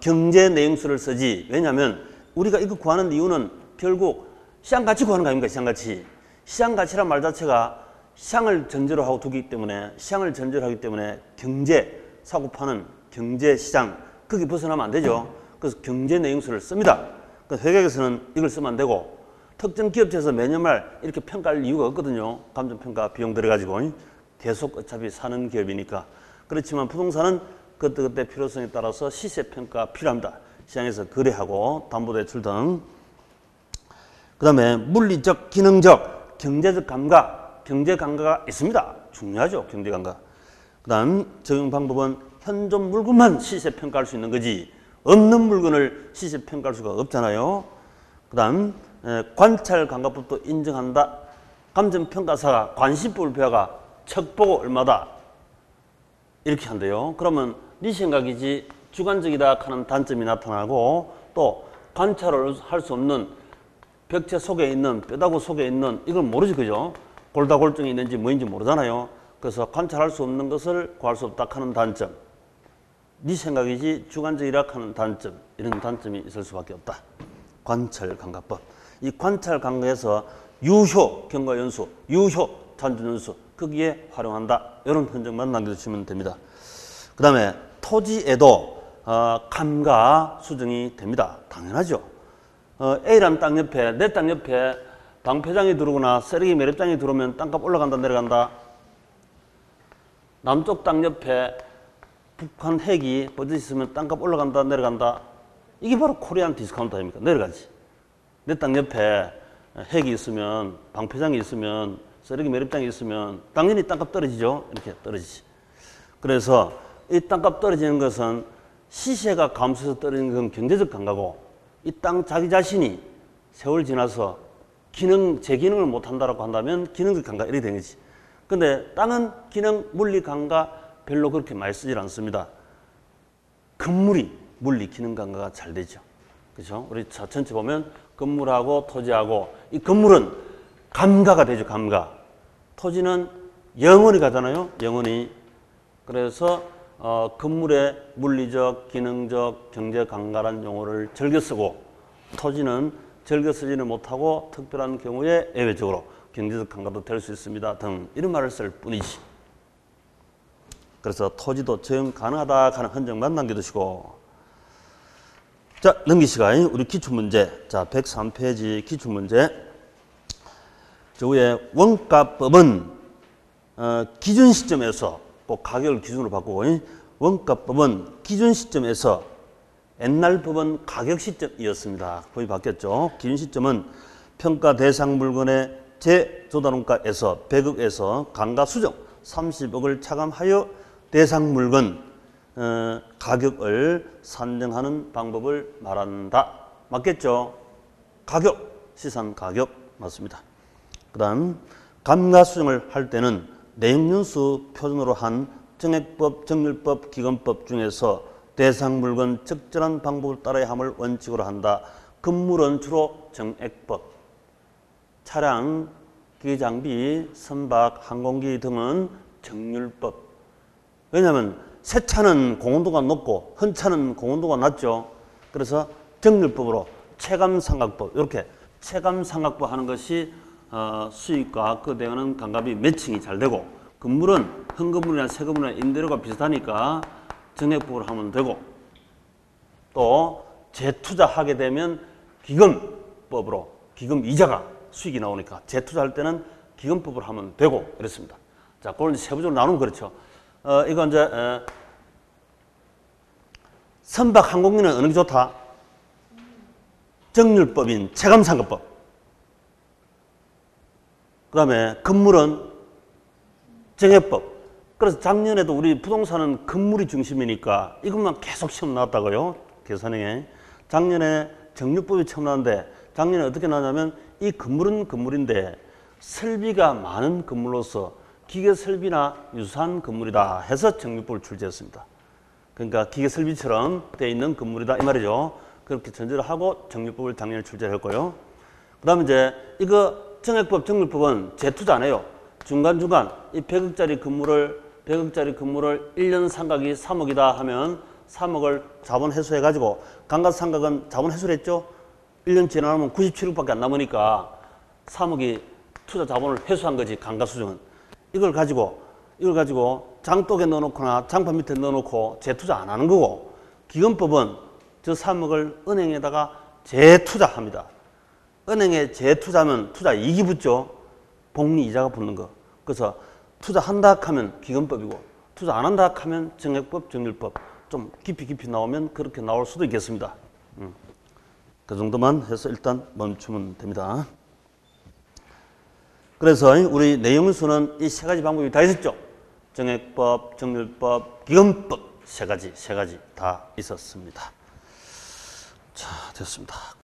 경제 내용수를 쓰지. 왜냐하면 우리가 이거 구하는 이유는 결국 시장가치 구하는 거 아닙니까? 시장가치. 시장가치란 말 자체가 시장을 전제로 하고 두기 때문에, 시장을 전제로 하기 때문에 경제, 사고 파는 경제 시장, 거기 벗어나면 안 되죠. 그래서 경제 내용수를 씁니다. 그래서 회계에서는 이걸 쓰면 안 되고, 특정 기업체에서 매년 말 이렇게 평가할 이유가 없거든요. 감정평가 비용 들어가지고. 계속 어차피 사는 기업이니까. 그렇지만 부동산은 그때 필요성에 따라서 시세평가 필요합니다. 시장에서 거래하고 담보대출 등. 그 다음에 물리적, 기능적, 경제적 감가, 경제 감가가 있습니다. 중요하죠, 경제 감가. 그 다음 적용 방법은 현존 물건만 시세평가할 수 있는 거지 없는 물건을 시세평가할 수가 없잖아요. 그 다음 관찰 감가법도 인정한다. 감정평가사가 관심법을 배워가 척 보고 얼마다 이렇게 한대요. 그러면 네 생각이지 주관적이다 하는 단점이 나타나고, 또 관찰을 할 수 없는 벽체 속에 있는, 뼈다구 속에 있는 이걸 모르지, 그죠? 골다골증이 있는지 뭐인지 모르잖아요. 그래서 관찰할 수 없는 것을 구할 수 없다 하는 단점, 네 생각이지 주관적이라 하는 단점, 이런 단점이 있을 수밖에 없다. 관찰 감가법. 이 관찰 감가에서 유효 경과연수, 유효 잔존연수 거기에 활용한다. 이런 흔적만 남겨주시면 됩니다. 그 다음에 토지에도 감가 수정이 됩니다. 당연하죠. A라는 땅 옆에, 내 땅 옆에 방패장이 들어오거나 쓰레기 매립장이 들어오면 땅값 올라간다 내려간다. 남쪽 땅 옆에 북한 핵이 버젓이 있으면 땅값 올라간다 내려간다. 이게 바로 코리안 디스카운트 아닙니까? 내려가지. 내 땅 옆에 핵이 있으면, 방패장이 있으면, 쓰레기 매립장이 있으면 당연히 땅값 떨어지죠. 이렇게 떨어지지. 그래서 이 땅값 떨어지는 것은 시세가 감소해서 떨어지는 건 경제적 감가고, 이 땅 자기 자신이 세월 지나서 제 기능을 못한다라고 한다면 기능적 감가 이렇게 되는 거지. 근데 땅은 기능, 물리 감가 별로 그렇게 많이 쓰질 않습니다. 건물이 물리 기능 감가가 잘 되죠. 그렇죠? 우리 전체 보면 건물하고 토지하고, 이 건물은 감가가 되죠. 감가. 토지는 영원히 가잖아요. 영원히. 그래서 건물의 물리적, 기능적, 경제 감가라는 용어를 즐겨 쓰고, 토지는 즐겨 쓰지는 못하고 특별한 경우에 예외적으로 경제적 감가도 될 수 있습니다 등 이런 말을 쓸 뿐이지. 그래서 토지도 적용 가능하다 하는 흔적만 남겨두시고, 자, 넘기시가 우리 기출문제. 자, 103페이지 기출문제. 저 위에 원가법은 기준 시점에서 꼭 가격을 기준으로 바꾸고, 원가법은 기준 시점에서, 옛날 법은 가격 시점이었습니다. 법이 바뀌었죠. 기준 시점은 평가 대상 물건의 제조단원가에서 100억에서 감가수정 30억을 차감하여 대상 물건 가격을 산정하는 방법을 말한다. 맞겠죠? 가격, 시산 가격 맞습니다. 그 다음 감가수정을 할 때는 내용연수 표준으로 한 정액법, 정률법, 기금법 중에서 대상 물건 적절한 방법을 따라야 함을 원칙으로 한다. 건물은 주로 정액법, 차량, 기계장비, 선박, 항공기 등은 정률법. 왜냐하면 새 차는 공온도가 높고 헌 차는 공온도가 낮죠. 그래서 정률법으로 체감상각법 이렇게 체감상각법 하는 것이 수익과 그 대응하는 감값이 매칭이 잘 되고 건물은 현건물이나 세건물이나 임대료가 비슷하니까 정액법으로 하면 되고 또 재투자하게 되면 기금법으로 기금 이자가 수익이 나오니까 재투자할 때는 기금법으로 하면 되고 이렇습니다. 자, 그걸 세부적으로 나누면 그렇죠. 이건 이제 선박 항공기는 어느 게 좋다? 정률법인 체감상각법. 그 다음에 건물은 정액법. 그래서 작년에도 우리 부동산은 건물이 중심이니까 이것만 계속 시험 나왔다고요. 계산형에. 작년에 정률법이 처음 나왔는데 작년에 어떻게 나왔냐면 이 건물은 건물인데 설비가 많은 건물로서 기계 설비나 유사한 건물이다 해서 정률법을 출제했습니다. 그러니까 기계 설비처럼 되어 있는 건물이다 이 말이죠. 그렇게 전제를 하고 정률법을 작년에 출제했고요. 그 다음에 이제 이거 정액법, 정률법은 재투자 안 해요. 중간중간 이 100억짜리 건물을 1년 상각이 3억이다 하면 3억을 자본 회수해가지고 감가상각은 자본 회수를 했죠. 1년 지나면 97억밖에 안 남으니까 3억이 투자 자본을 회수한 거지 감가수정은. 이걸 가지고 장독에 넣어놓거나 장판 밑에 넣어놓고 재투자 안 하는 거고 기금법은 저 3억을 은행에다가 재투자합니다. 은행에 재투자하면 투자 이익이 붙죠. 복리 이자가 붙는 거. 그래서 투자한다 하면 기금법이고 투자 안 한다 하면 정액법, 정률법. 좀 깊이 나오면 그렇게 나올 수도 있겠습니다. 그 정도만 해서 일단 멈추면 됩니다. 그래서 우리 내용수는 이 세 가지 방법이 다 있었죠. 정액법, 정률법, 기금법 세 가지 다 있었습니다. 자, 됐습니다.